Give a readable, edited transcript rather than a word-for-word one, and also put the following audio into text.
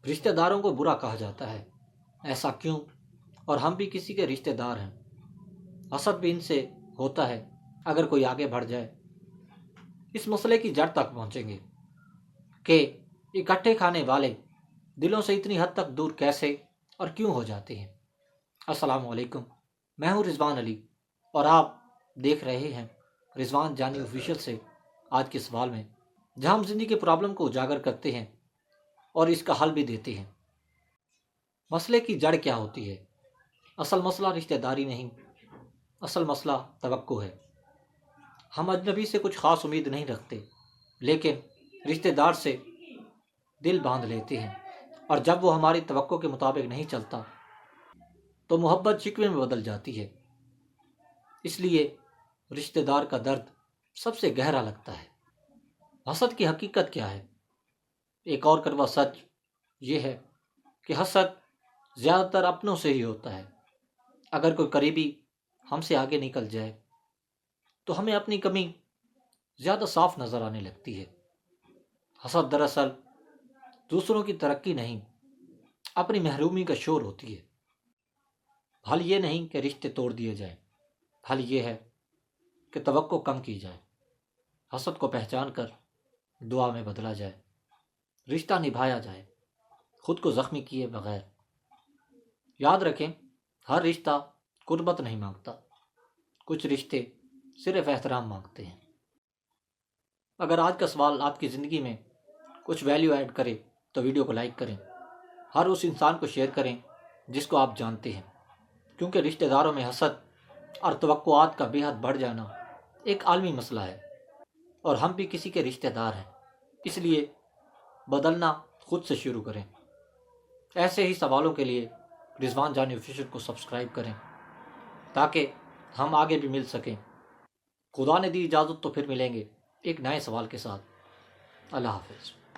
رشتہ داروں کو برا کہا جاتا ہے، ایسا کیوں؟ اور ہم بھی کسی کے رشتہ دار ہیں۔ حسد بھی ان سے ہوتا ہے اگر کوئی آگے بڑھ جائے۔ اس مسئلے کی جڑ تک پہنچیں گے کہ اکٹھے کھانے والے دلوں سے اتنی حد تک دور کیسے اور کیوں ہو جاتے ہیں۔ السلام علیکم، میں ہوں رضوان علی اور آپ دیکھ رہے ہیں رضوان جانی آفیشیل سے آج کے سوال میں، جہاں ہم زندگی کے پرابلم کو اجاگر کرتے ہیں اور اس کا حل بھی دیتے ہیں۔ مسئلے کی جڑ کیا ہوتی ہے؟ اصل مسئلہ رشتہ داری نہیں، اصل مسئلہ توقع ہے۔ ہم اجنبی سے کچھ خاص امید نہیں رکھتے، لیکن رشتہ دار سے دل باندھ لیتے ہیں، اور جب وہ ہماری توقع کے مطابق نہیں چلتا تو محبت شکوے میں بدل جاتی ہے۔ اس لیے رشتہ دار کا درد سب سے گہرا لگتا ہے۔ حسد کی حقیقت کیا ہے؟ ایک اور کڑوا سچ یہ ہے کہ حسد زیادہ تر اپنوں سے ہی ہوتا ہے۔ اگر کوئی قریبی ہم سے آگے نکل جائے تو ہمیں اپنی کمی زیادہ صاف نظر آنے لگتی ہے۔ حسد دراصل دوسروں کی ترقی نہیں، اپنی محرومی کا شور ہوتی ہے۔ حل یہ نہیں کہ رشتے توڑ دیے جائیں، حل یہ ہے کہ توقع کم کی جائے، حسد کو پہچان کر دعا میں بدلا جائے، رشتہ نبھایا جائے، خود کو زخمی کیے بغیر۔ یاد رکھیں، ہر رشتہ قربت نہیں مانگتا، کچھ رشتے صرف احترام مانگتے ہیں۔ اگر آج کا سوال آپ کی زندگی میں کچھ ویلیو ایڈ کرے تو ویڈیو کو لائک کریں، ہر اس انسان کو شیئر کریں جس کو آپ جانتے ہیں، کیونکہ رشتہ داروں میں حسد اور توقعات کا بے حد بڑھ جانا ایک عالمی مسئلہ ہے، اور ہم بھی کسی کے رشتہ دار ہیں۔ اس لیے بدلنا خود سے شروع کریں۔ ایسے ہی سوالوں کے لیے رضوان جانی آفیشیل کو سبسکرائب کریں تاکہ ہم آگے بھی مل سکیں۔ خدا نے دی اجازت تو پھر ملیں گے ایک نئے سوال کے ساتھ۔ اللہ حافظ۔